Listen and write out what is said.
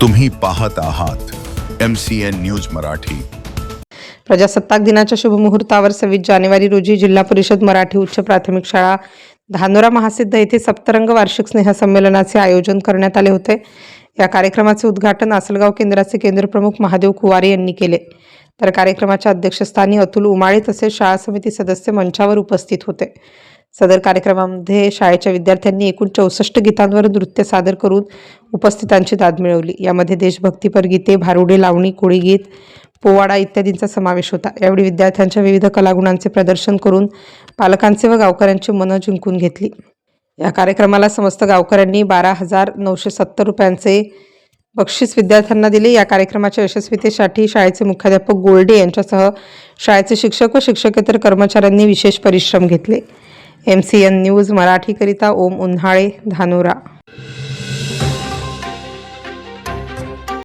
तुम्ही पाहत आहात MCN न्यूज मराठी। प्रजासत्ताक दिनाच्या शुभमुहूर्तावर 26 जानेवारी रोजी जिल्हा परिषद मराठी उच्च प्राथमिक शाळा धानोरा महासिद्ध येथे सप्तरंग वार्षिक स्नेहसंमेलनाचे आयोजन करण्यात आले होते। या कार्यक्रमाचे उद्घाटन आसलगाव केंद्राचे केंद्रप्रमुख महादेव कुवारे यांनी केले। तर कार्यक्रमाच्या अध्यक्षस्थानी अतुल उमाळे तसेच शाळा समिती सदस्य मंचावर उपस्थित होते। सदर कार्यक्रमामध्ये शाळेच्या विद्यार्थ्यांनी एकूण 64 गीतांवर नृत्य सादर करून उपस्थितांची दाद मिळवली। यामध्ये देशभक्तीपर गीते, भारुडे, लावणी, कोळी गीत, पोवाडा इत्यादींचा समावेश होता। यावेळी विद्यार्थ्यांच्या विविध कलागुणांचे प्रदर्शन करून पालकांचे व गावकऱ्यांची मनं जिंकून घेतली। या कार्यक्रमाला समस्त गावकऱ्यांनी 12,970 रुपयांचे बक्षीस विद्यार्थ्यांना दिले। या कार्यक्रमाच्या यशस्वीतेसाठी शाळेचे मुख्याध्यापक गोल्डे यांच्यासह शाळेचे शिक्षक व शिक्षकेतर कर्मचाऱ्यांनी विशेष परिश्रम घेतले। MCN न्यूज मराठीकरिता ओम उन्हाळे, धानोरा।